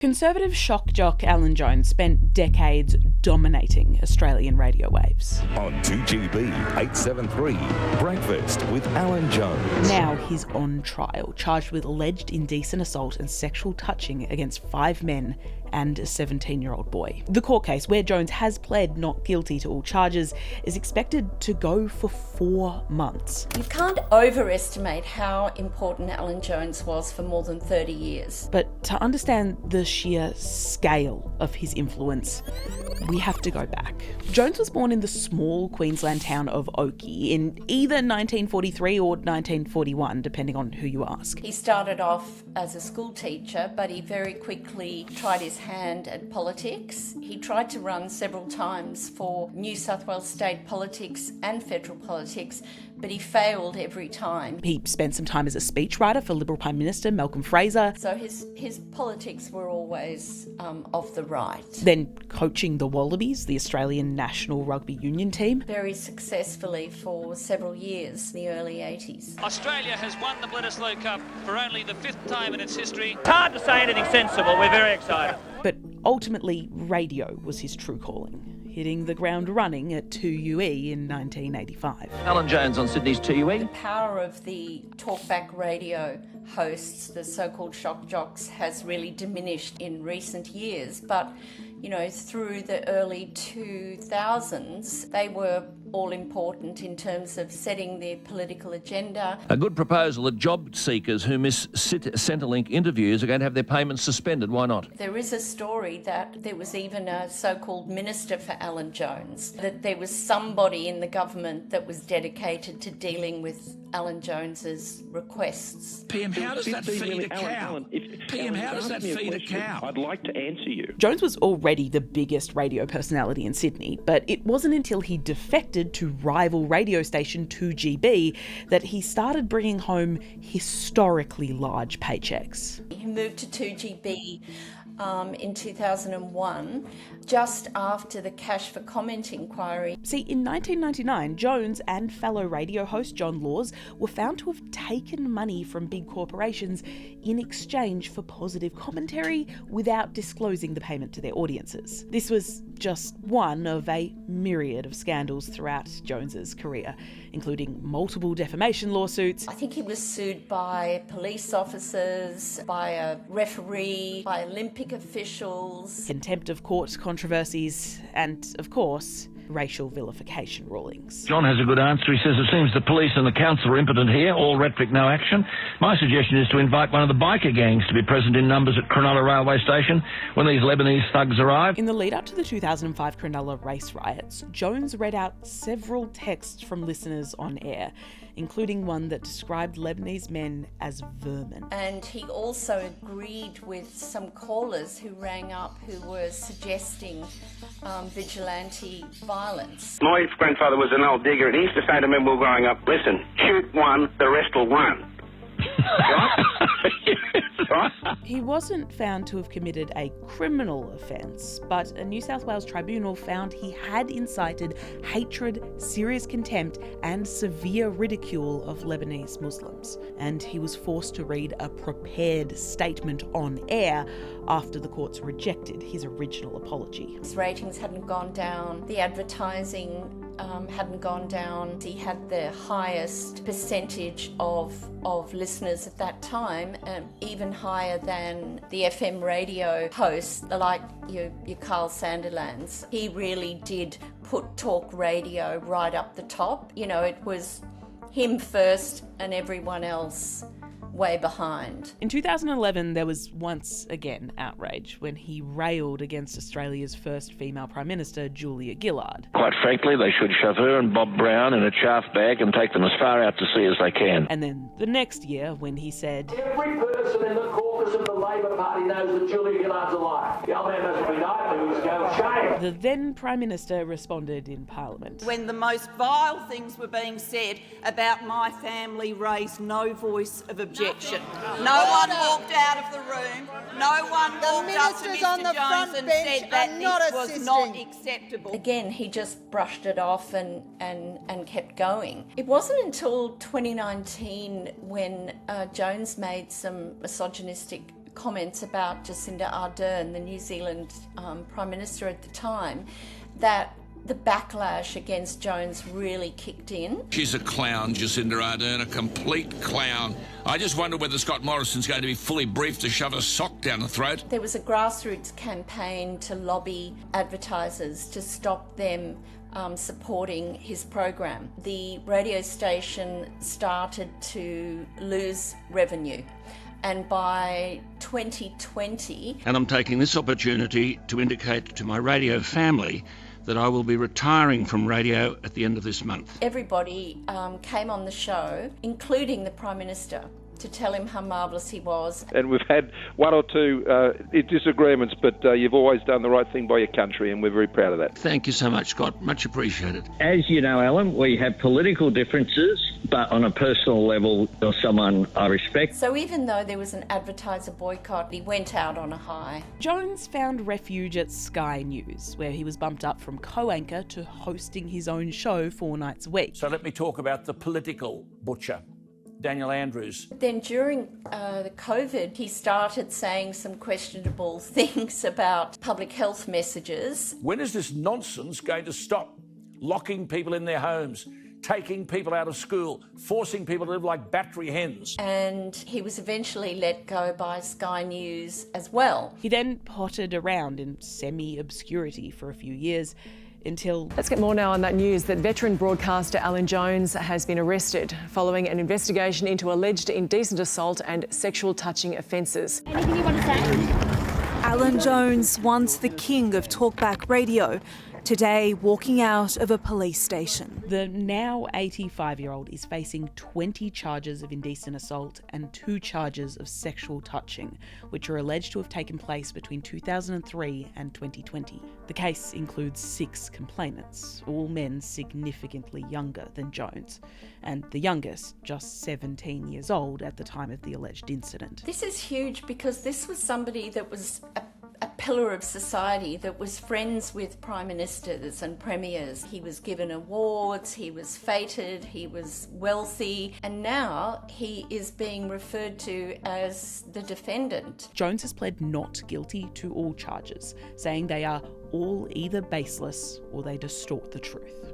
Conservative shock jock Alan Jones spent decades dominating Australian radio waves. On 2GB 873, Breakfast with Alan Jones. Now he's on trial, charged with alleged indecent assault and sexual touching against 5 men and a 17-year-old boy. The court case, where Jones has pled not guilty to all charges, is expected to go for 4 months. You can't overestimate how important Alan Jones was for more than 30 years. But to understand the sheer scale of his influence, we have to go back. Jones was born in the small Queensland town of Oakey in either 1943 or 1941, depending on who you ask. He started off as a school teacher, but he very quickly tried his hand at politics. He tried to run several times for New South Wales state politics and federal politics, but he failed every time. He spent some time as a speechwriter for Liberal Prime Minister Malcolm Fraser. So his politics were always of the right. Then coaching the Wallabies, the Australian national rugby union team. Very successfully for several years in the early 80s. Australia has won the Bledisloe Cup for only the 5th time in its history. It's hard to say anything sensible. We're very excited. But ultimately, radio was his true calling, hitting the ground running at 2UE in 1985. Alan Jones on Sydney's 2UE. The power of the talkback radio hosts, the so-called shock jocks, has really diminished in recent years. But, through the early 2000s, they were all important in terms of setting their political agenda. A good proposal that job seekers who miss Centrelink interviews are going to have their payments suspended. Why not? There is a story that there was even a so-called minister for Alan Jones, that there was somebody in the government that was dedicated to dealing with Alan Jones's requests. PM, how does that feed a cow? PM, how does that feed a cow? I'd like to answer you. Jones was already the biggest radio personality in Sydney, but it wasn't until he defected to rival radio station 2GB that he started bringing home historically large paychecks. He moved to 2GB in 2001, just after the cash for comment inquiry. See, in 1999, Jones and fellow radio host John Laws were found to have taken money from big corporations in exchange for positive commentary without disclosing the payment to their audiences. This was just one of a myriad of scandals throughout Jones's career, including multiple defamation lawsuits. I think he was sued by police officers, by a referee, by Olympic officials. Contempt of court controversies, and, of course, racial vilification rulings. John has a good answer. He says it seems the police and the council are impotent here, all rhetoric, no action. My suggestion is to invite one of the biker gangs to be present in numbers at Cronulla railway station when these Lebanese thugs arrive. In the lead up to the 2005 Cronulla race riots, Jones read out several texts from listeners on air, including one that described Lebanese men as vermin. And he also agreed with some callers who rang up who were suggesting vigilante violence. My grandfather was an old digger and he used to say to men while growing up, listen, shoot one, the rest will run. Right? He wasn't found to have committed a criminal offence, but a New South Wales tribunal found he had incited hatred, serious contempt and severe ridicule of Lebanese Muslims. And he was forced to read a prepared statement on air after the courts rejected his original apology. His ratings hadn't gone down, the advertising hadn't gone down. He had the highest percentage of listeners at that time, even higher than the FM radio hosts like your Carl Sanderlands. He really did put talk radio right up the top. It was him first and everyone else way behind. In 2011, there was once again outrage when he railed against Australia's first female Prime Minister, Julia Gillard. Quite frankly, they should shove her and Bob Brown in a chaff bag and take them as far out to sea as they can. And then the next year, when he said, every person in the caucus of the Labor Party knows that Julia Gillard's a liar. The old man doesn't really know, he was going, shame. The then Prime Minister responded in Parliament. When the most vile things were being said about my family, raised no voice of objection. No one walked out of the room. No one walked up to Mr. Jones and said that this was not acceptable. Again, he just brushed it off and kept going. It wasn't until 2019 when Jones made some misogynistic comments about Jacinda Ardern, the New Zealand Prime Minister at the time, that the backlash against Jones really kicked in. She's a clown, Jacinda Ardern, a complete clown. I just wonder whether Scott Morrison's going to be fully briefed to shove a sock down the throat. There was a grassroots campaign to lobby advertisers to stop them supporting his program. The radio station started to lose revenue. And by 2020... And I'm taking this opportunity to indicate to my radio family that I will be retiring from radio at the end of this month. Everybody came on the show, including the Prime Minister, to tell him how marvellous he was. And we've had one or two disagreements, but you've always done the right thing by your country, and we're very proud of that. Thank you so much, Scott. Much appreciated. As you know, Alan, we have political differences, but on a personal level, you're someone I respect. So even though there was an advertiser boycott, he went out on a high. Jones found refuge at Sky News, where he was bumped up from co-anchor to hosting his own show 4 nights a week. So let me talk about the political butcher, Daniel Andrews. Then during the COVID, he started saying some questionable things about public health messages. When is this nonsense going to stop? Locking people in their homes, taking people out of school, forcing people to live like battery hens. And he was eventually let go by Sky News as well. He then potted around in semi-obscurity for a few years, until... Let's get more now on that news that veteran broadcaster Alan Jones has been arrested following an investigation into alleged indecent assault and sexual touching offences. Anything you want to say? Alan Jones, once the king of talkback radio, today walking out of a police station. The now 85-year-old is facing 20 charges of indecent assault and 2 charges of sexual touching, which are alleged to have taken place between 2003 and 2020. The case includes 6 complainants, all men significantly younger than Jones, and the youngest just 17 years old at the time of the alleged incident. This is huge because this was somebody that was a pillar of society, that was friends with prime ministers and premiers. He was given awards, he was feted, he was wealthy, and now he is being referred to as the defendant. Jones has pled not guilty to all charges, saying they are all either baseless or they distort the truth.